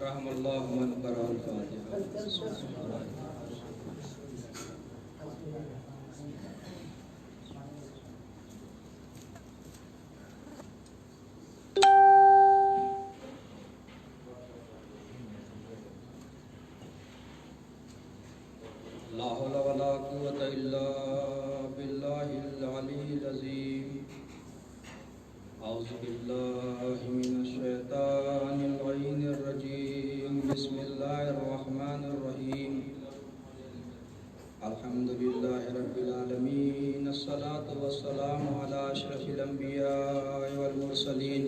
رحم اللہ من قرأ الفاتحہ. لا حول ولا قوة إلا بالله العلي العظيم. أعوذ بالله من الشيطان اللعين الرجيم. بسم الله الرحمن الرحيم. الحمد لله رب العالمين. الصلاة والسلام على أشرف الأنبياء والمرسلين.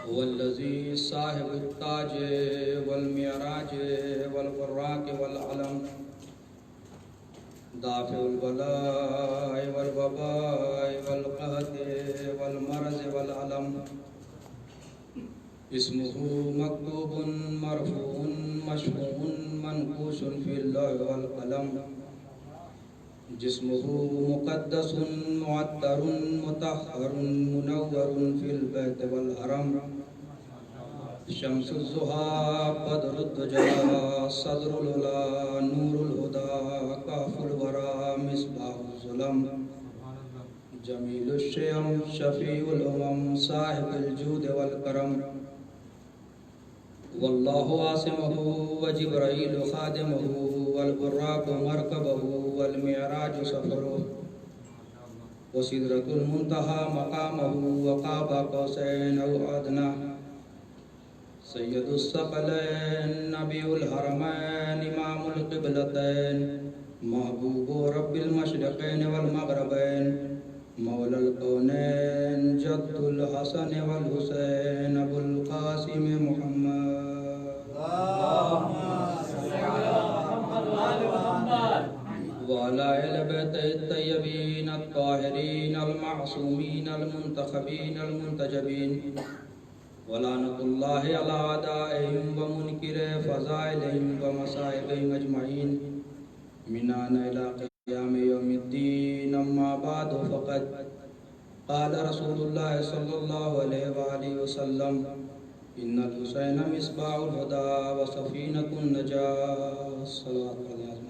هو الذي صاحب التاج والمعراج والبراق والعلم. دافع البلاء والوباء والقحط والمرض والألم. اسمه مكتوب مرفوع مشفوع منقوش في اللوح والقلم. جسمه مقدس معطر مطهر منور في البيت والحرم. شمس الضحى بدر الدجى صدر العلا نور الهدى كهف الورى مصباح الظلم. جمیل الشیم شفیع الامم صاحب الجود والکرم. واللہ عاصمہ وجبرائیل خادمہ والبراق مرکبہ والمعراج سفرہ. وسدرۃ المنتہى مقامہ وقاب قوسین او ادنی. سید الثقلین نبی الحرمین امام القبلتین محبوب رب المشرقین والمغربین. مولا الکونین جد الحسن والحسین ابو القاسم محمد. وعلى آل بیت الطیبین الطاہرین المعصومین المنتخبین المنتجبین. ولعنۃ اللہ علی اعدائہم ومنکر فضائلہم ومصائبہم اجمعین من آن الی قیام یوم الدین. اما بعد فقد قال رسول اللہ صلی اللہ علیہ وآلہ وسلم ان الحسین مصباح الہدی وسفینۃ النجاة. صلوات اللہ علیہ.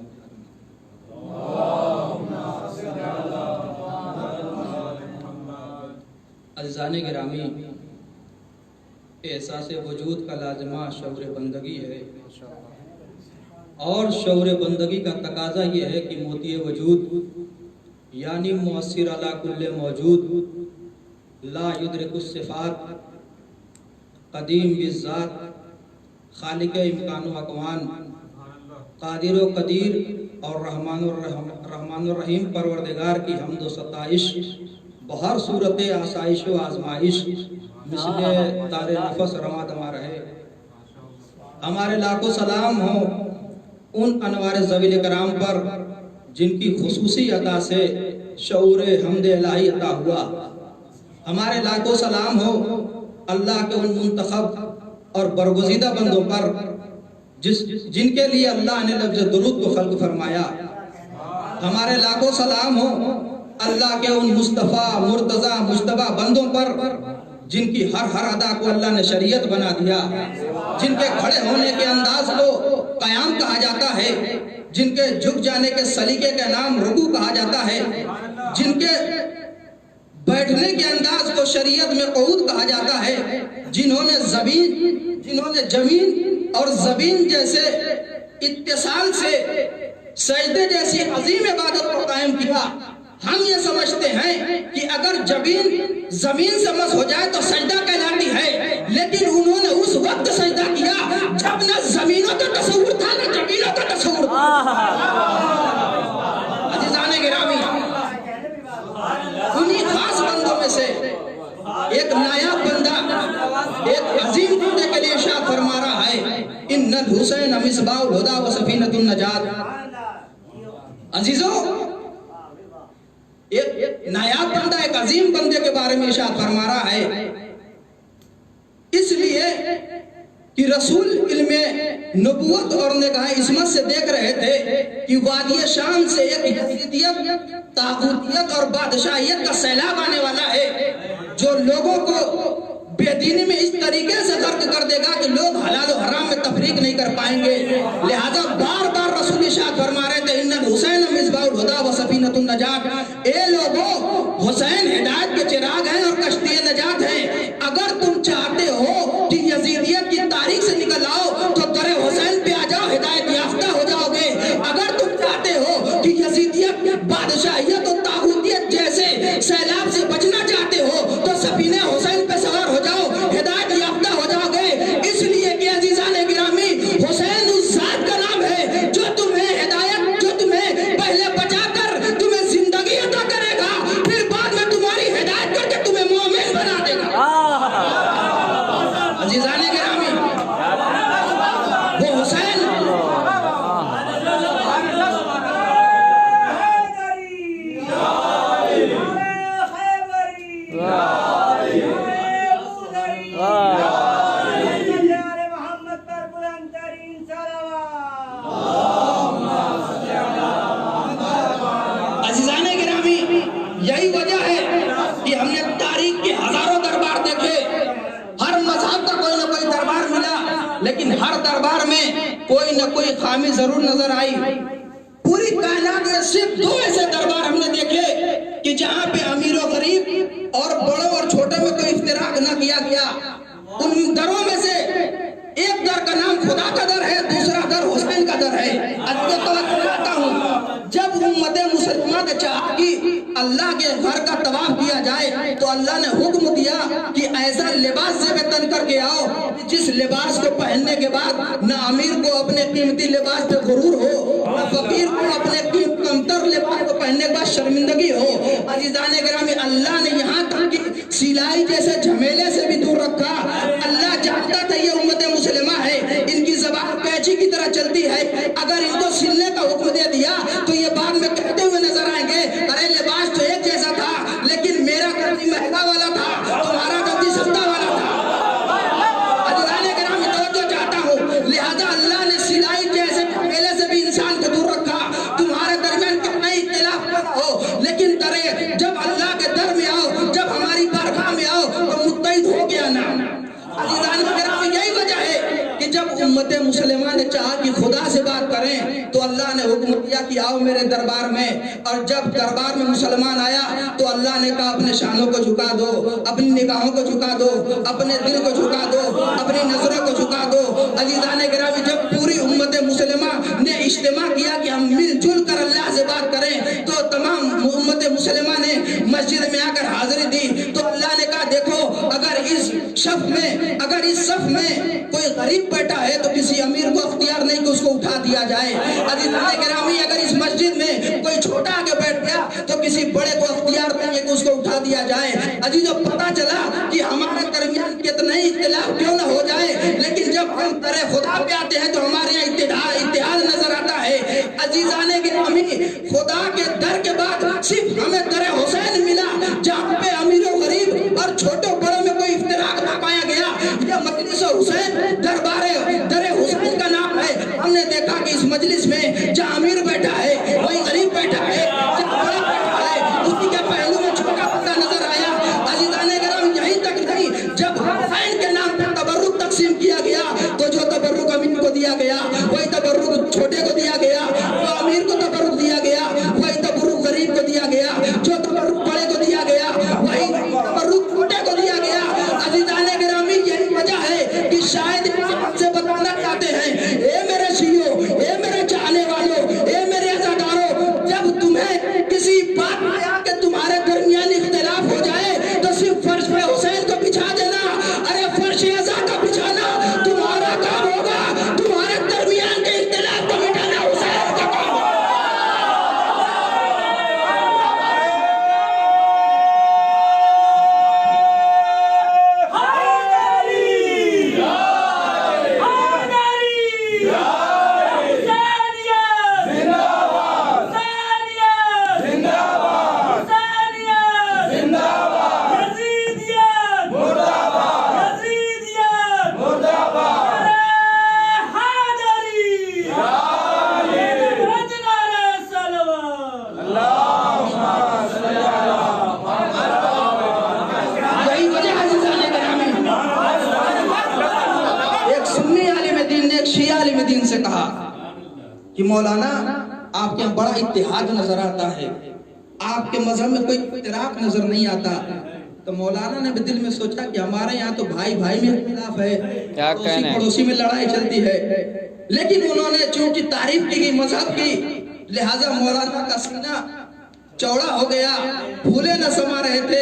عزیزان گرامی، احساس وجود کا لازمہ شعور بندگی ہے، اور شعور بندگی کا تقاضا یہ ہے کہ موتی وجود یعنی مؤثر علی کل موجود لا یدرک الصفات قدیم بالذات خالق امکان و اکوان قادر و قدیر اور رحمان الرحیم پروردگار کی حمد و ستائش بہر صورت آسائش و آزمائش مثل تار نفس رواں دماں رہے. ہمارے لاکھوں سلام ہوں ان انوار ذویل کرام پر جن کی خصوصی عطا سے شعور حمد الہی عطا ہوا. ہمارے لاکھوں سلام ہو اللہ کے ان منتخب اور برگزیدہ بندوں پر جن کے لیے اللہ نے لفظ درود کو خلق فرمایا. ہمارے لاکھوں سلام ہو اللہ کے ان مصطفیٰ مرتضیٰ مجتبی بندوں پر جن کی ہر ادا کو اللہ نے شریعت بنا دیا، جن کے کھڑے ہونے کے انداز کو قیام کہا جاتا ہے، جن کے جھک جانے کے سلیقے کا نام رکوع کہا جاتا ہے، جن کے بیٹھنے کے انداز کو شریعت میں قعود کہا جاتا ہے، جنہوں نے زمین اور زبین جیسے اتصال سے سجدے جیسی عظیم عبادت کو قائم کیا. ہم یہ سمجھتے ہیں کہ اگر زمین سے مس ہو جائے تو سجدہ کہلاتی ہے، لیکن انہوں نے اس وقت سجدہ کیا جب نہ زمینوں کا تصور تھا نہ زمینوں کا تصور تھا. عزیزان گرامی، انہی خاص بندوں میں سے ایک نایاب بندہ ایک عظیم بندے کے لیے ارشاد فرما رہا ہے ان الحسین مصباح الہدی وسفینۃ النجاة. عزیزوں، ایک نایاب بندہ ایک عظیم بندے کے بارے میں ارشاد فرما رہا ہے، اس لیے کہ رسول علم نبوت اور نگاہ عصمت سے دیکھ رہے تھے کہ وادی شام سے ایک یزیدیت، طاغوتیت اور بادشاہیت کا سیلاب آنے والا ہے جو لوگوں کو بے دینی میں اس طریقے سے غرق کر دے گا کہ لوگ حلال و حرام میں تفریق نہیں کر پائیں گے. لہذا بار بار رسول ارشاد فرما رہے تھے ان الحسین مصباح الہدی و سفینۃ النجات. اے لوگو حسین ہدایت کے چراغ ہیں اور کشتی نجات ہیں. اگر تم چاہتے ہو کہ یزیدیت کی تاریخ سے نکل آؤ تو در حسین پہ آ جاؤ, ہدایت یافتہ ہو جاؤ گے. اگر تم چاہتے ہو کہ یزیدیت بادشاہیت اور طاغوتیت جیسے سیلاب سے بچنا چاہتے ہو تو سفینہ حسین پہ سوار ہو جاؤ, ہدایت یافتہ ہو جاؤ گے. اس لیے کہ عزیزان گرامی حسین اس ذات کا نام ہے جو تمہیں ہدایت, جو تمہیں پہلے بچا کر تمہیں زندگی عطا کرے گا, پھر بعد میں تمہاری ہدایت کر کے تمہیں مومن بنا دے گا. عزیزان گرامی وہ حسین یہی وجہ ہے کہ ہم نے تاریخ کے ہزاروں دربار دیکھے, ہر مذہب کا کوئی نہ کوئی دربار ملا, لیکن ہر دربار میں کوئی نہ کوئی خامی ضرور نظر آئی. پوری کائنات میں صرف 2 ایسے دربار ہم نے دیکھے کہ جہاں پہ امیر و غریب اور بڑوں اور چھوٹے میں کوئی افتراق نہ کیا گیا. ان دروں میں سے ایک در کا نام خدا کا در ہے, دوسرا در حسین کا در ہے. توقع ہوں جب امت مسلمہ نے چاہا کہ اللہ کے گھر کا طواف کیا جائے تو اللہ نے حکم دیا کہ ایسا لباس سے تن کر کے آؤ جس لباس کو پہننے کے بعد نہ امیر کو اپنے قیمتی لباس پہ غرور ہو, نہ فقیر کو اپنے کمتر لباس کو پہننے کے بعد شرمندگی ہو. عزیزان گرامی اللہ نے یہاں تک کہ سلائی جیسے جھمیلے سے بھی دور رکھا. اللہ جانتا تھا یہ امت مسلمہ ہے, ان کی زبان قینچی کی طرح چلتی ہے, اگر ان کو سلنے کا حکم دے دیا تو یہ بعد میں کہتے ہوئے نظر آئیں گے ارے لباس تو ایک جیسا تھا لیکن میرا گدی مہنگا والا تھا, تمہارا گدی سستا والا تھا. عزیزان گرامی توجہ چاہتا ہوں, لہذا اللہ نے سلائی جیسے جھمیلے سے بھی انسان کو دور رکھا. تمہارے درمیان کتنا اختلاف ہو لیکن جب اللہ کے در میں آؤ, جب ہماری بارگاہ میں آؤ تو متحد ہو گیا نا. عزیزان گرامی یہی وجہ ہے کہ جب امت مسلمہ نے چاہا کہ خدا سے بات کریں تو اللہ نے حکم دیا کہ آؤ میرے دربار میں. اور جب دربار میں مسلمان آیا تو اللہ نے کہا اپنے شانوں کو جھکا دو, اپنی نگاہوں کو جھکا دو, اپنے دل کو جھکا دو, اپنی نظروں کو جھکا دو. عزیزان گرامی جب پوری امت مسلمہ نے اجتماع کیا کہ ہم مل جل کر اللہ سے بات کریں تو تمام امت مسلمہ نے مسجد میں آ کر حاضری دی. تو اللہ نے کہا دیکھو اگر اس صف میں کوئی غریب بیٹھا ہے تو کسی امیر کو اختیار نہیں کہ اس کو اٹھا دیا جائے. عزیزان گرامی اگر اس مسجد میں کوئی چھوٹا آگے بیٹھ گیا تو کسی بڑے کو اختیار نہیں ہے کہ اس کو اٹھا دیا جائے. عزیزوں پتہ چلا کہ ہمارے درمیان کتنے ہی اختلاف کیوں نہ ہو جائے لیکن جب ہم در خدا پہ آتے ہیں تو ہمارے یہاں اتحاد نظر آتا ہے. عزیزان گرامی خدا کے در کے بعد صرف ہمیں در حسین ملا جہاں پہ امیر و غریب اور چھوٹوں بڑوں میں کوئی افتراق نہ پایا گیا. یہ مجلس حسین دربار در حسین کا نام ہے. ہم نے دیکھا کہ اس مجلس میں جہاں امیر بیٹھا ہے وہی غریب بیٹھا ہے, جہاں بڑا بیٹھا ہے اسی کے پہلو میں چھوٹا بندہ نظر آیا. عزیزان گرامی یہیں تک نہیں, جب حسین کے نام پر تبرک تقسیم کیا گیا تو جو تبرک امیر کو دیا گیا وہی تبرک چھوٹے کو دیا گیا, جو امیر کو تبرک دیا گیا وہی تبرک غریب کو دیا گیا, جو تبرک بڑے کو دیا گیا وہی تبرک چھوٹے کو دیا گیا. عزیزان گرامی یہی وجہ ہے کہ عالم دین سے کہا کہ مولانا آپ کے یہاں بڑا اتحاد نظر آتا ہے، آپ کے مذہب میں کوئی اختلاف نظر نہیں آتا. تو مولانا نے بھی دل میں سوچا کہ ہمارے یہاں تو بھائی بھائی میں اختلاف ہے، پڑوسی پڑوسی میں لڑائی چلتی ہے. لیکن انہوں نے چونکہ تعریف کی گئی مذہب کی، لہٰذا مولانا کا سینہ چوڑا ہو گیا، پھولے نہ سما رہے تھے.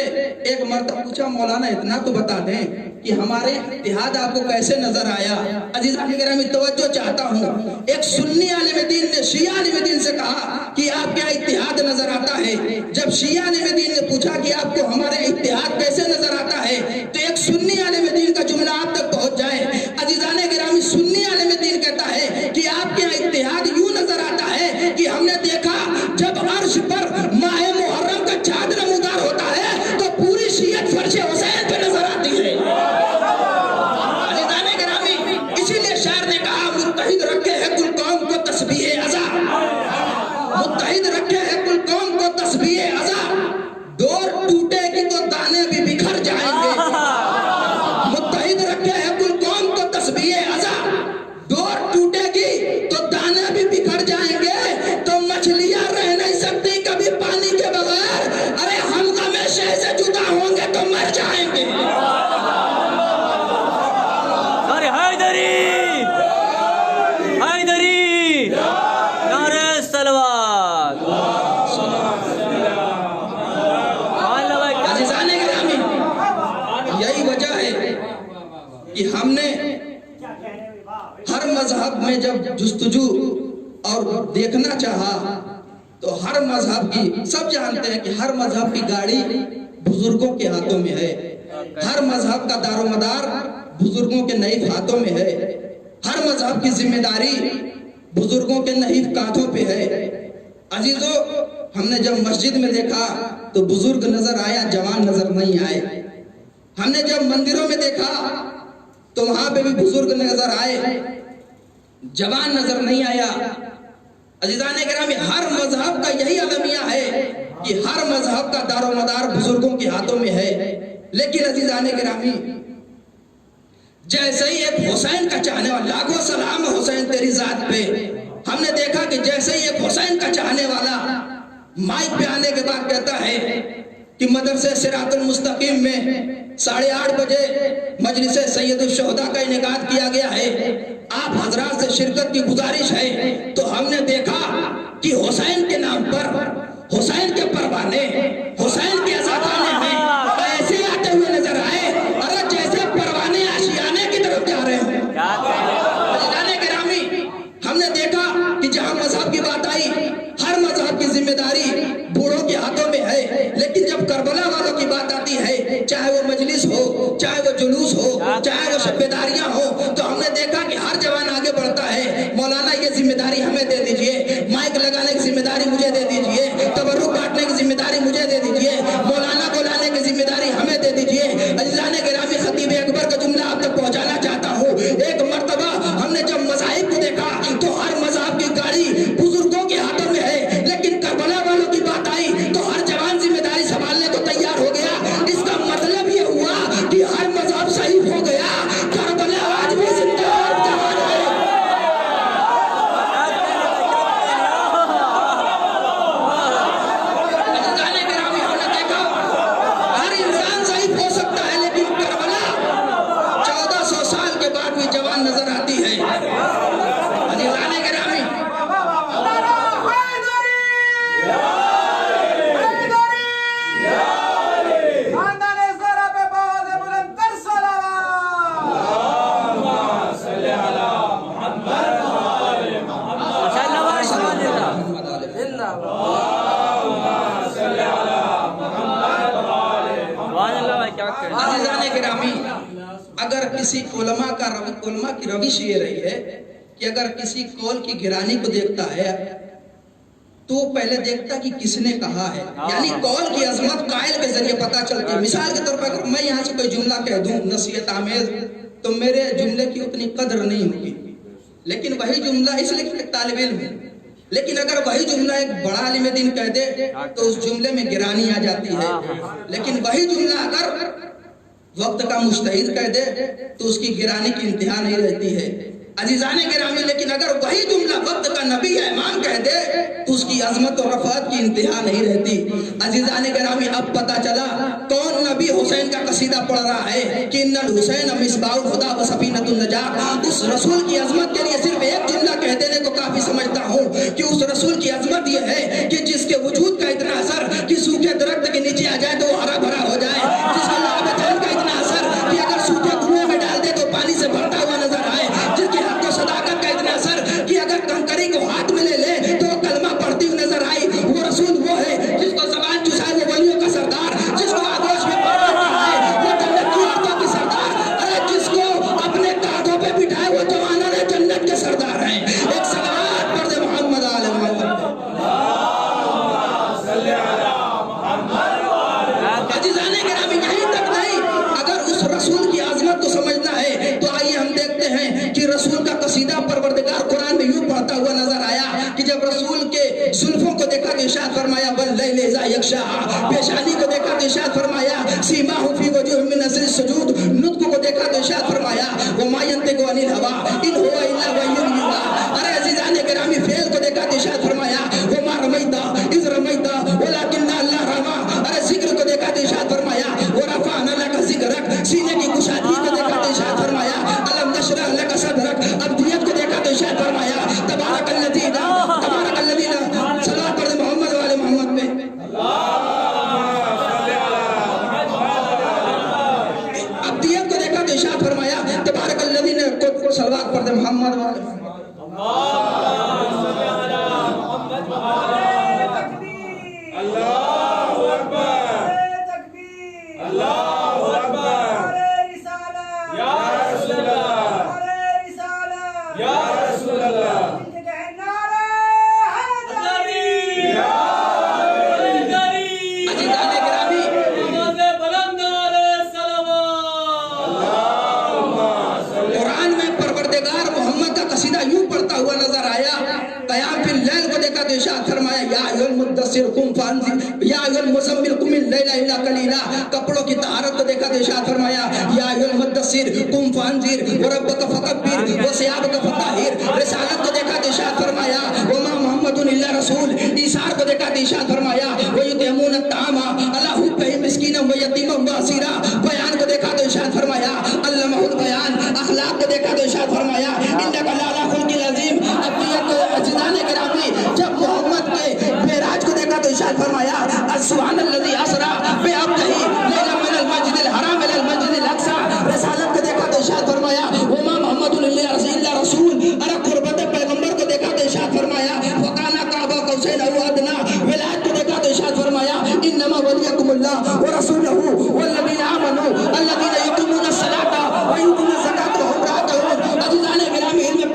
ایک مرتبہ پوچھا مولانا اتنا تو بتا دیں کہ ہمارے اتحاد آپ کو کیسے نظر آیا؟ عزیزان گرامی توجہ چاہتا ہوں، ایک سنی عالم دین نے شیعہ عالم دین سے کہا کہ آپ کیا اتحاد نظر آتا ہے؟ جب شیعہ عالم دین نے پوچھا کہ آپ کو ہمارے اتحاد کیسے نظر آتا ہے تو ایک سنی عالم دین کا جملہ آپ تک پہنچ جائے. عزیزان گرامی سنی عالم دین کہتا ہے کہ آپ کے اتحاد یوں نظر آتا ہے کہ ہم نے دیکھا جب عرش پر ماہ محرم کا چاند نمودار ہوتا ہے تو پوری شیعت فرش حسین پہ نظر آتی ہے. عزیزان گرامی اسی لیے شاعر نے کہا متحد رکھے ہے کل قوم کو تسبیح عزا، متحد رکھے ہے کل قوم کو تسبیح عزا، ڈور ٹوٹے گی تو دانے بھی بکھر جائیں گے. متحد رکھے ہے کل قوم کو تسبیح عزا، ڈور ٹوٹے گی تو دانے بھی بکھر جائیں گے. تو مچھلیاں رہ نہیں سکتی کبھی پانی کے بغیر، ارے ہم ہمیشہ سے جدا ہوں گے تو مر جائیں گے. ہم نے ہر مذہب میں جب جستجو اور دیکھنا چاہا تو ہر مذہب کی، سب جانتے ہیں کہ ہر مذہب کی گاڑی بزرگوں کے ہاتھوں میں ہے، ہر مذہب کا دار و مدار بزرگوں کے نحیف ہاتھوں میں ہے، ہر مذہب کی ذمہ داری بزرگوں کے نحیف کاندھوں پہ ہے. عزیزو ہم نے جب مسجد میں دیکھا تو بزرگ نظر آیا، جوان نظر نہیں آئے. ہم نے جب مندروں میں دیکھا تو وہاں پہ بھی بزرگ نظر آئے، جوان نظر نہیں آیا. عزیزان گرامی ہر مذہب کا یہی المیہ ہے کہ ہر مذہب کا دار و مدار بزرگوں کے ہاتھوں میں ہے. لیکن عزیزان گرامی جیسے ہی ایک حسین کا چاہنے والا، لاکھوں سلام حسین تیری ذات پہ، ہم نے دیکھا کہ جیسے ہی ایک حسین کا چاہنے والا مائک پہ آنے کے بعد کہتا ہے کہ مدرسے صراط المستقیم میں 8:30 بجے مجلس سید الشہداء کا انعقاد کیا گیا ہے، آپ حضرات سے شرکت کی گزارش ہے. تو ہم نے دیکھا کہ حسین کے نام پر، حسین کے پروانے، حسین کے ازادانے میں ایسے آتے ہوئے نظر آئے ارے جیسے پروانے آشیانے کی طرف جا رہے ہیں. عزیزان گرامی ہم نے دیکھا کہ جہاں مذہب کی بات آئی، ہر مذہب کی ذمہ داری بوڑھوں کے ہاتھوں میں ہے. لیکن جب کربلا والوں کی بات آتی ہے، چاہے وہ مجلس ہو، چاہے وہ جلوس ہو، چاہے وہ شبیداریاں ہو، تو ہم نے دیکھا کہ ہر جوان آگے بڑھتا ہے. مولانا یہ ذمہ داری ہمیں دے دیجئے، مائک لگانے کی ذمہ داری مجھے دے دیجئے، تبرک کاٹنے کی ذمہ داری مجھے دے دیجئے، مولانا کو لانے کی ذمہ داری ہمیں دے دیجئے. عزیزان گرامی خطیب اکبر کا جملہ آپ تک پہنچانا چاہتا ہوں. ایک مرتبہ ہم نے جب مذاہب کو دیکھا تو ہر مذہب کی گاڑی بزرگوں کے ہاتھوں میں ہے، لیکن کربلا والوں کی بات آئی تو ہر جوان ذمہ داری سنبھالنے کو تیار ہو گیا. اس کا مطلب یہ ہوا کہ ہر مذہب صحیح ہو گیا، کربلا آج بھی زندہ اور جوان ہے. عزیزان گرامی ہم نے دیکھا ہر انسان صحیح ہو سکتا ہے، لیکن کربلا 1400 سال کے بعد بھی جوان نظر آتی ہے. عزیزان گرامی عزیزان گرامی اگر کسی علماء کی روش یہ رہی ہے کہ اگر کسی قول کی گرانی کو دیکھتا ہے تو وہ پہلے دیکھتا کہ کس نے کہا ہے، یعنی قول کی عظمت قائل کے ذریعے پتا چلتی ہے. مثال کے طور پر اگر میں یہاں سے کوئی جملہ کہہ دوں نصیحت آمیز تو میرے جملے کی اتنی قدر نہیں ہوگی، لیکن وہی جملہ اس لیے کہ ایک طالب علم ہے. لیکن اگر وہی جملہ ایک بڑا عالم دین کہہ دے تو اس جملے میں گرانی آ جاتی ہے. لیکن وہی جملہ اگر وقت کا مجتہد کہہ دے تو اس کی گرانی کی انتہا نہیں رہتی ہے. عزیزان گرامی لیکن اگر وہی جملہ وقت کا نبی یا امام کہہ دے تو اس کی عظمت و رفعت کی انتہا نہیں رہتی. عزیزان گرامی اب پتا چلا کون نبی حسین کا قصیدہ پڑھ رہا ہے کہ ان الحسین مصباح الہدی و سفینۃ النجاۃ. اس رسول کی عظمت کے لیے صرف ایک جملہ کہہ دینے کو کافی سمجھتا ہوں کہ اس رسول کی عظمت یہ ہے کہ جس کے وجود کا اتنا اثر کہ سوکھے درخت کے نیچے آ جائے تو وہ ہرا بھرا ہو جائے, جس کا لعب دہن کا اتنا اثر کہ اگر سوکھے کنویں میں ڈال دے تو پانی سے بھرتا ہوا نظر آئے, جس کی حق و صداقت کا اتنا اثر کہ اگر کنکری کو ہاتھ میں لے لے تو وہ کلمہ پڑھتی ہوئی نظر آئی. وہ رسول وہ ہے جس کو زبان چسائے وہ ولیوں کا سردار, جس کو آگوش میں پڑھائے وہ جنت کی عورتوں کی سردار, ارے جس کو اپنے کاندھوں پہ بٹھائے وہ جوانوں نے جنت کے سردار ہیں. ایک صلوات پڑھ دے محمد آل محمد. عزیزان گرامی یہیں تک نہیں, اگر اس رسول کی عظمت کو سمجھنا ہے تو آئیے ہم دیکھتے ہیں کہ رسول کا قصیدہ پروردگار قرآن میں یوں پڑھتا ہوا نظر آیا کہ جب رسول کے زلفوں کو دیکھا تو ارشاد فرمایا واللیل اذا یغشاہا, پیشانی کو دیکھا تو ارشاد فرمایا سیماہم فی وجوہہم من اثر السجود, نطق کو دیکھا تو ارشاد فرمایا وما ینطق عن الہوی ان هو الا وحی یوحی. ارے عزیزان گرامی فعل کو دیکھا تو ارشاد فرمایا وما رمیت اذ رمیت ولکن اللہ رمی. ارے ذکر کو دیکھا تو ارشاد فرمایا ورفعنا لک ذکرک, سینے کی کشادگی کو دیکھا تو ارشاد فرمایا الم نشرح لک صدرک. ابدیت کو دیکھا تو ارشاد فرمایا تبارک الذی صلوات پڑھ محمد والے محمد پہ. ابدیت کو دیکھا تو ارشاد فرمایا تبارک الذی کو صلوات پڑھ محمد والے محمد. کپڑوں کی طہارت کو دیکھا تو ارشاد فرمایا یا ایھا المدثر قم فانذر وربک فکبر وثیابک فطہر. رسالت کو دیکھا تو ارشاد فرمایا وما محمد الا رسول. ایثار کو دیکھا تو ارشاد فرمایا ویطعمون الطعام علی حبہ مسکینا ویتیما واسیرا. بیان کو دیکھا تو ارشاد فرمایا علمہ البیان. اخلاق کو دیکھا تو ارشاد فرمایا انک لعلی خلق عظیم. ابدیت کو عزیزان گرامی جب محمد کے معراج کو دیکھا تو ارشاد فرمایا سبحان الذی اسری بعبدہ لیلا من المسجد الحرام الی المسجد الاقصی. رسالت کو دیکھا تو ارشاد فرمایا وما محمد الا رسول. ارے قربت پیغمبر کو دیکھا تو ارشاد فرمایا وکان قاب قوسین او ادنی. ولایت کو دیکھا تو ارشاد فرمایا انما ولیکم اللہ ورسولہ والذین آمنوا الذین یقیمون الصلاۃ ویؤتون الزکاۃ وهم راکعون. عزیزان گرامی علم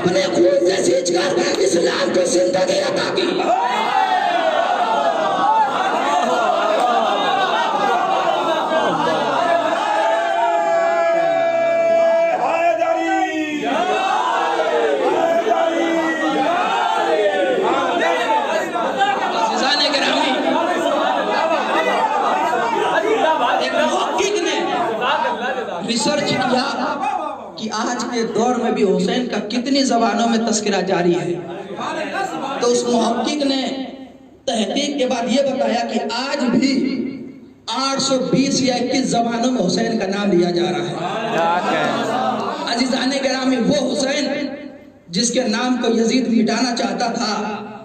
اپنے خون سے سینچ کر اسلام کو زندگی عطا کی. ریسرچ کیا کہ آج کے دور میں بھی حسین کا کتنی زبانوں میں تذکرہ جاری ہے. تو اس محقق نے تحقیق کے بعد یہ بتایا کہ آج بھی 820 یا 21 زبانوں میں حسین کا نام لیا جا رہا ہے. عزیزان گرامی، وہ حسین جس کے نام کو یزید مٹانا چاہتا تھا،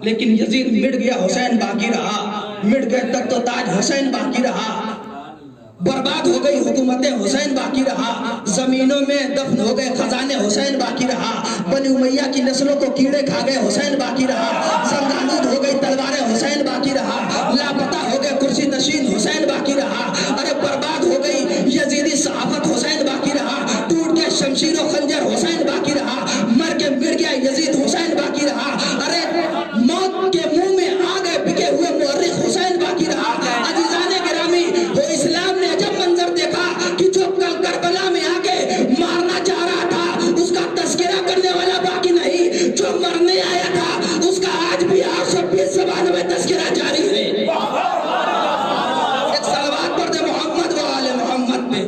لیکن یزید مٹ گیا، حسین باقی رہا. مٹ گئے تخت و تاج، حسین باقی رہا. برباد ہو گئی حکومتیں، حسین باقی رہا. زمینوں میں دفن ہو گئے خزانے، حسین باقی رہا. بنی امیہ کی نسلوں کو کیڑے کھا گئے، حسین باقی رہا. سرنگود ہو گئی تلواریں، حسین باقی رہا. لاپتہ ہو گئے کرسی نشین، حسین باقی رہا. ارے برباد ہو گئی یزیدی صحافت، حسین باقی رہا. ٹوٹ کے شمشیر و خنجر، حسین باقی رہا. مر کے مر گیا یزید، حسین باقی رہا. ارے موت کے منہ میں آ گئے بکے ہوئے مورخ، حسین باقی رہا. عزیزان گرامی، وہ اسلام نے جب منظر دیکھا کہ جو کل کربلا میں آ کے مارنا چاہ رہا تھا، اس کا تذکرہ کرنے والا باقی نہیں. جو مرنے آیا تھا اس کا آج بھی 820 زبانوں میں تذکرہ جاری ہے. ایک صلوات پڑھ دے محمد و آل محمد پہ.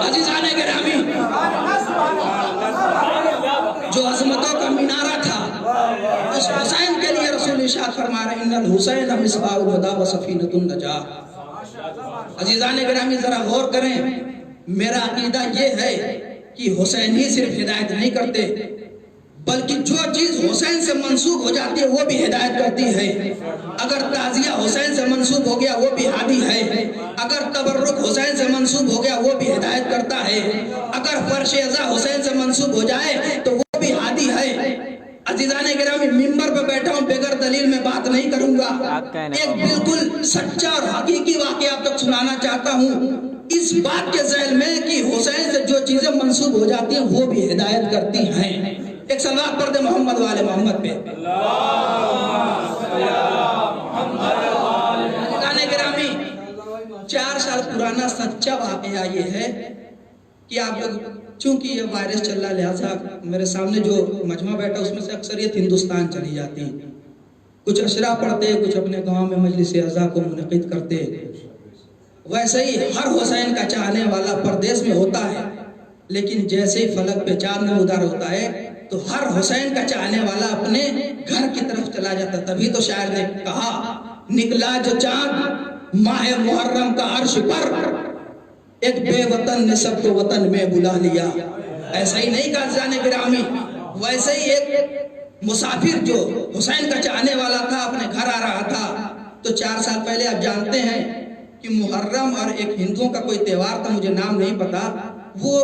عزیزان گرامی، جو عظمتوں کا مینارہ تھا، اس حسین کے لیے رسول ارشاد فرما رہے ہیں ان الحسین مصباح الہدی و سفینۃ النجاۃ. عزیزان گرامی، ذرا غور کریں. میرا عقیدہ یہ ہے کہ حسین ہی صرف ہدایت نہیں کرتے، بلکہ جو چیز حسین سے منسوب ہو جاتی ہے وہ بھی ہدایت کرتی ہے. اگر تعزیہ حسین سے منسوب ہو گیا وہ بھی ہادی ہے. اگر تبرک حسین سے منسوب ہو گیا وہ بھی ہدایت کرتا ہے. اگر فرش ازا حسین سے منسوب ہو جائے تو وہ بھی ہادی ہے. عزیزان گرامی، ممبر پہ بیٹھا ہوں، بغیر دلیل میں بات نہیں کروں گا. ایک بالکل سچا اور حقیقی واقعہ آپ تک سنانا چاہتا ہوں، اس بات کے ذیل میں کہ حسین سے جو چیزیں منسوب ہو جاتی ہیں وہ بھی ہدایت کرتی ہیں. ایک صلوات پڑھ دے محمد والے محمد پہ. عزیزان گرامی، 4 سال پرانا سچا واقعہ یہ ہے کہ آپ لوگ، چونکہ یہ وائرس چل رہا، لہٰذا میرے سامنے جو مجمع بیٹھا اس میں سے اکثریت ہندوستان چلی جاتی. کچھ اشرا پڑھتے، کچھ اپنے گاؤں میں مجلس اعزا کو منعقد کرتے. ویسے ہی ہر حسین کا چاہنے والا پردیس میں ہوتا ہے، لیکن جیسے ہی فلک پہ چاند نمودار ہوتا ہے تو ہر حسین کا چاہنے والا اپنے گھر کی طرف چلا جاتا. تبھی تو شاعر نے کہا، نکلا جو چاند ماہ محرم کا عرش پر، ایک بے وطن نے سب کو وطن میں بلا لیا. ایسا ہی نہیں کہا عزیزان گرامی، ویسے ہی ایک مسافر جو حسین کا چاہنے والا تھا اپنے گھر آ رہا تھا. تو 4 سال پہلے آپ جانتے ہیں کہ محرم اور ایک ہندوؤں کا کوئی تہوار تھا، مجھے نام نہیں پتا، وہ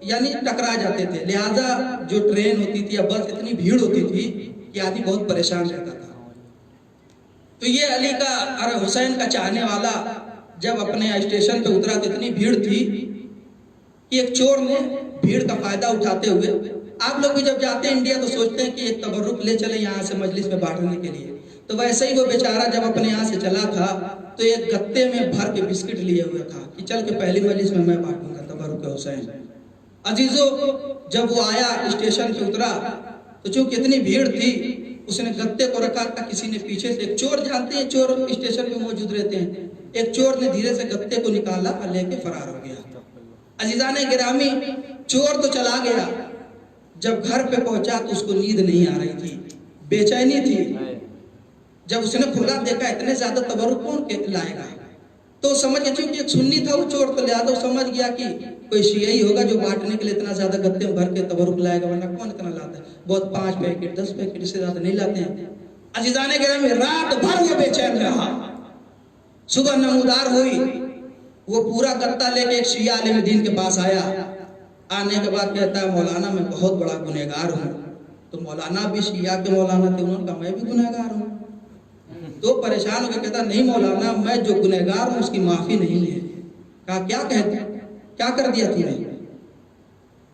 یعنی ٹکرا جاتے تھے. لہٰذا جو ٹرین ہوتی تھی یا بس، اتنی بھیڑ ہوتی تھی کہ آدمی بہت پریشان رہتا تھا. تو یہ علی کا اور حسین کا چاہنے والا جب اپنے اسٹیشن پہ اترا تو اتنی بھیڑ تھی کہ ایک چور نے بھیڑ کا فائدہ اٹھاتے ہوئے، آپ لوگ بھی جب جاتے ہیں انڈیا تو سوچتے ہیں کہ ایک تبرک لے چلے یہاں سے مجلس میں بانٹنے کے لیے. تو ویسے ہی وہ بیچارہ جب اپنے یہاں سے چلا تھا تو ایک گتے میں بھر کے بسکٹ لیے ہوئے تھا کہ چل کے پہلی مجلس میں بانٹوں گا تبرک حسین. عزیزو، جب وہ آیا اسٹیشن پہ اترا تو چونکہ اتنی بھیڑ تھی اس نے گتے کو رکھا تھا. کسی نے پیچھے سے، ایک چور، جانتے ہیں چور اسٹیشن پہ موجود رہتے ہیں، ایک چور نے دھیرے سے گتے کو نکالا اور لے کے فرار ہو گیا. عزیزان گرامی، چور تو چلا گیا، جب گھر پہ پہنچا تو اس کو نیند نہیں آ رہی تھی، بے چینی تھی. جب اس نے کھلا دیکھا اتنے زیادہ تبرک کون لائے گا، تو سمجھ گیا، چونکہ ایک سنی تھا وہ چور، تو لہٰذا سمجھ گیا کہ کوئی شیعی ہوگا جو بانٹنے کے لیے اتنا زیادہ گتے میں بھر کے تبرک لائے گا، ورنہ کون اتنا لاتا ہے. بہت 5 پیکٹ 10 پیکٹ سے زیادہ نہیں لاتے ہیں. عزیزان گرامی، رات بھر وہ بے چین رہا. صبح نمودار ہوئی، وہ پورا گتا لے کے ایک شیعہ عالم دین کے پاس آیا. آنے کے بعد کہتا ہے، مولانا میں بہت بڑا گنہگار ہوں. تو مولانا بھی شیعہ کے مولانا تھے، انہوں نے کہا میں بھی گنہگار ہوں. تو پریشان ہو کے کہتا، نہیں مولانا، میں جو گنہگار ہوں اس کی معافی نہیں ہے. کہا کیا کہتے، کیا کر دیا تھی نے؟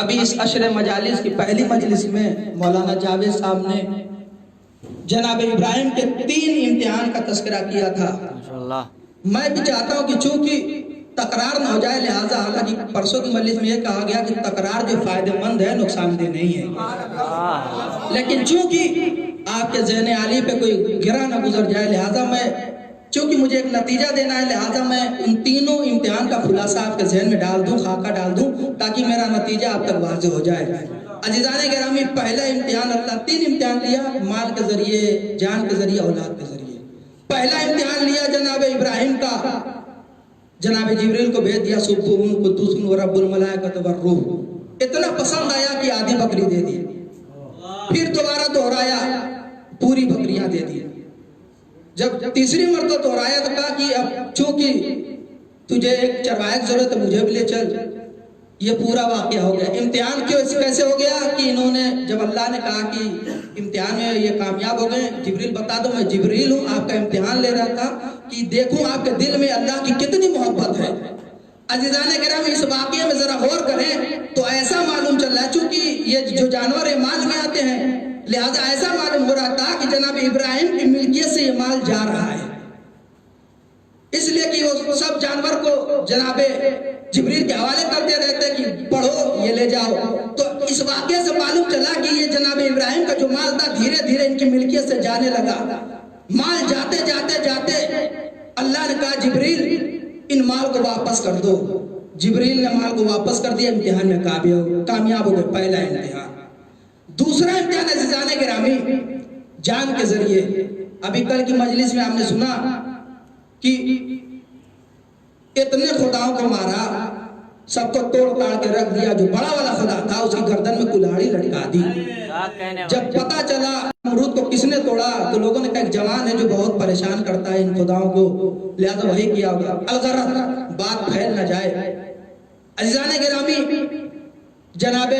ابھی اس عشر مجالس کی پہلی مجلس میں مولانا جاوید صاحب نے جناب ابراہیم کے 3 امتحان کا تذکرہ کیا تھا. میں بھی چاہتا ہوں کہ چونکہ تکرار نہ ہو جائے، لہٰذا حالانکہ پرسوں کی مجلس میں یہ کہا گیا کہ تکرار جو فائدہ مند ہے نقصان دہ نہیں ہے، لیکن چونکہ آپ کے ذہن عالی پہ کوئی گرہ نہ گزر جائے، لہٰذا میں چونکہ مجھے ایک نتیجہ دینا ہے، لہٰذا میں ان تینوں امتحان کا خلاصہ آپ کے ذہن میں ڈال دوں، خاکہ ڈال دوں، تاکہ میرا نتیجہ آپ تک واضح ہو جائے. عزیزان گرامی، پہلا امتحان اللہ 3 امتحان لیا، مال کے ذریعے، جان کے ذریعے، اولاد کے ذریعے. پہلا امتحان لیا جناب ابراہیم کا، جناب جبریل کو بھیج دیا، سبحان قدوس و رب الملائکۃ والروح. اتنا پسند آیا کہ آدھی بکری دے دی. پھر دوبارہ دہرایا، پوری بکریاں دے دی. جب تیسری مرتبہ دہرایا تو کہا کہ اب چونکہ تجھے ایک چرواہے کی ضرورت ہے، مجھے بھی لے چل. یہ پورا واقعہ ہو گیا. امتحان کیسے ہو گیا کہ انہوں نے، جب اللہ نے کہا کہ امتحان میں یہ کامیاب ہو گئے، جبریل بتا دو میں جبریل ہوں، آپ کا امتحان لے رہا تھا کہ دیکھوں آپ کے دل میں اللہ کی کتنی محبت ہے. عزیزان کرام، اس واقعے میں ذرا غور کریں تو ایسا معلوم چل رہا ہے، چونکہ یہ جو جانور ہے مال میں آتے ہیں، لہذا ایسا معلوم ہو رہا تھا کہ جناب ابراہیم کی ملکیت سے یہ مال جا رہا ہے، اس لیے کہ وہ سب جانور کو جناب جبریل کے حوالے کرتے رہتے کہ پڑھو یہ لے جاؤ. تو اس واقعے سے معلوم چلا کہ یہ جناب ابراہیم کا جو مال تھا دھیرے دھیرے ان کی ملکیت سے جانے لگا. مال جاتے جاتے جاتے اللہ نے کہا جبریل ان مال کو واپس کر دو. جبریل نے مال کو واپس کر دیا، امتحان میں کامیاب ہو گئے. پہلا امتحان. دوسرا امتحان عزیزان گرامی، جان کے ذریعے. ابھی کل کی مجلس میں ہم نے سنا کہ اتنے خداؤں کو مارا، سب کو توڑ تاڑ کے رکھ دیا. جو بڑا والا خدا تھا اس کی گردن میں کلاڑی لٹکا دی. جب پتا چلا نمرود کو کس نے توڑا تو لوگوں نے کہا ایک جوان ہے جو بہت پریشان کرتا ہے ان خداؤں کو، لہذا وہی کیا ہوگا. الغرض بات پھیل نہ جائے. عزیزان گرامی، جناب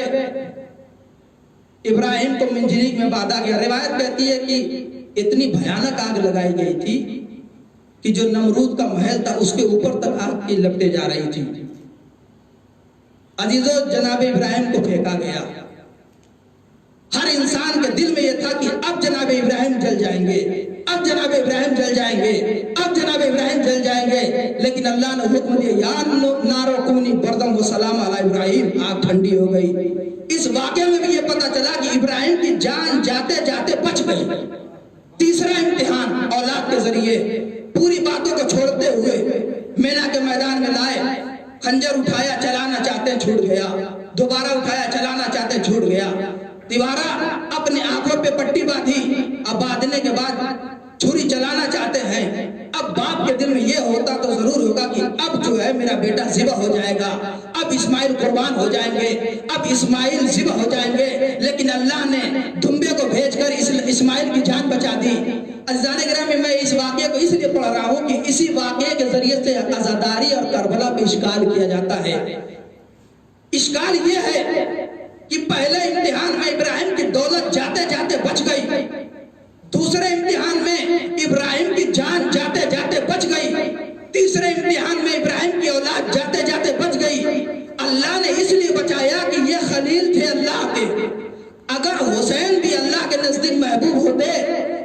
ابراہیم کو منجنیق میں باندھا گیا. روایت کہتی ہے کہ اتنی بھیانک آگ لگائی گئی تھی کہ جو نمرود کا محل تھا اس کے اوپر تک آگ کی لپٹیں جا رہی تھی. عزیزو، جناب ابراہیم کو پھینکا گیا. ہر انسان کے دل میں یہ تھا کہ اب جناب ابراہیم جل جائیں گے، اب جناب ابراہیم جل جائیں گے، اب جناب ابراہیم جل جائیں گے. لیکن اللہ نے حکم دیا یا نارو کونی بردم و سلام علی ابراہیم. آگ ٹھنڈی ہو گئی. اس واقعے میں بھی یہ پتا چلا کہ ابراہیم کی جان جاتے جاتے بچ گئی. تیسرا امتحان اولاد کے ذریعے. پوری باتوں کو چھوڑتے ہوئے مینا کے میدان میں لائے، خنجر اٹھایا، چلانا چاہتے چھوٹ گیا. دوبارہ اٹھایا، چلانا چاہتے چھوٹ گیا. دیوارہ اپنے آنکھوں پہ پٹی باندھی. اب باندھنے کے بعد چھری چلانا چاہتے ہیں. اب باپ کے دل میں یہ ہوتا تو ضرور ہوگا کہ اب جو ہے میرا بیٹا ذبح ہو جائے گا، اب اسماعیل قربان ہو جائیں گے، اب اسماعیل ذبح ہو جائیں گے. لیکن اللہ نے دمبے کو بھیج کر اسماعیل کی جان بچا دی. عزیزان گرامی، میں اس واقعے کو اس لیے پڑھ رہا ہوں کہ اسی واقعے کے ذریعے سے عزاداری اور کربلا پہ اشکال کیا جاتا ہے. اشکال یہ ہے کہ پہلے امتحان میں ابراہیم کی دولت جاتے جاتے بچ گئی. دوسرے امتحان میں ابراہیم کی جان جاتے جاتے بچ گئی. تیسرے امتحان میں ابراہیم کی اولاد جاتے جاتے بچ گئی. اللہ نے اس لیے بچایا کہ یہ خلیل تھے اللہ کے. اگر حسین بھی اللہ کے نزدیک محبوب ہوتے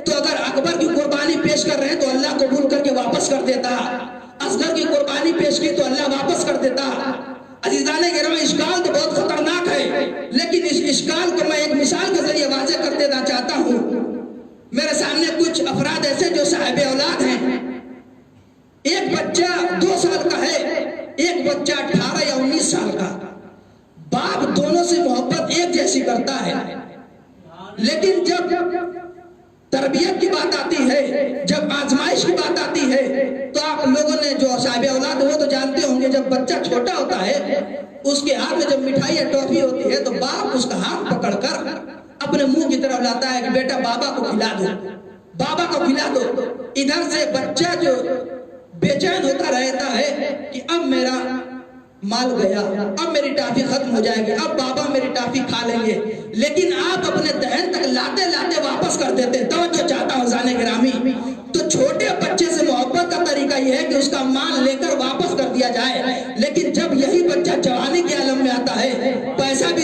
تو اگر اکبر کی قربانی پیش کر رہے ہیں تو اللہ قبول کر کے واپس کر دیتا. اصغر کی قربانی پیش کی تو اللہ واپس کر دیتا. عزیزان گرامی، اشکال تو بہت خطرناک ہے، لیکن اس اشکال کو میں ایک مثال کے ذریعے واضح کر دینا چاہتا ہوں. میرے سامنے کچھ افراد ایسے جو صاحب اولاد ہیں. ایک بچہ 2 سال کا ہے، ایک بچہ 18 یا 19 سال کا. باپ دونوں سے محبت ایک جیسی کرتا ہے، لیکن جب تربیت کی بات آتی ہے، جب آزمائش کی بات آتی ہے، تو آپ لوگوں نے جو صاحب اولاد وہ تو جانتے ہوں گے، جب بچہ چھوٹا ہوتا ہے اس کے ہاتھ میں جب مٹھائی یا ٹافی ہوتی ہے تو باپ اس کا ہاتھ پکڑ کر اپنے منہ کی طرف لاتا ہے کہ بیٹا بابا کو کھلا دو، بابا کو کھلا دو. ادھر سے بچہ جو بے چین ہوتا رہتا ہے کہ اب میرا مال گیا، اب میری ٹافی ختم ہو جائے گی، اب بابا میری ٹافی کھا لیں گے. لیکن آپ اپنے دہن تک لاتے لاتے واپس کر دیتے. توجہ چاہتا ہوں زانے گرامی، تو چھوٹے بچے سے محبت کا طریقہ یہ ہے کہ اس کا مال لے کر واپس کر دیا جائے. لیکن جب یہی بچہ جوانی کے عالم میں آتا ہے، پیسہ بھی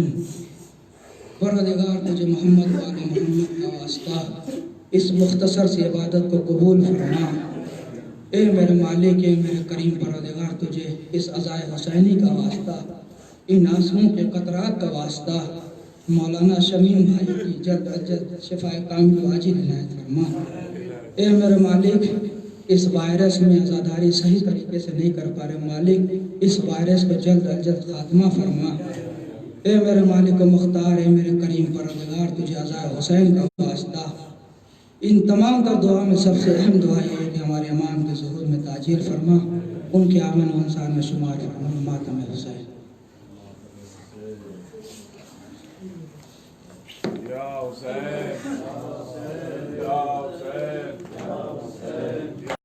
کن۔ پروردگار تجھے محمد و آل محمد کا واسطہ اس مختصر سی عبادت کو قبول فرما۔ اے میرے مالک، اے میرے کریم پروردگار تجھے اس عزائے حسینی کا واسطہ، ان آنسوؤں کے قطرات کا واسطہ مولانا شمیم بھائی کی جلد از جلد شفا کامل واجب عنایت فرما۔ اے میرے مالک، اس وائرس میں عزاداری صحیح طریقے سے نہیں کر پا رہے مالک، اس وائرس کو جلد از جلد خاتمہ فرما۔ اے میرے مالک و مختار، اے میرے کریم پروردگار تجھے عزائے حسین کا واسطہ، ان تمام تر دعا میں سب سے اہم دعا یہ ہے کہ ہمارے امام کے ظہور میں تاجیل فرما، ان کے آمن و انسان میں شمار فرما۔ ماتم حسین۔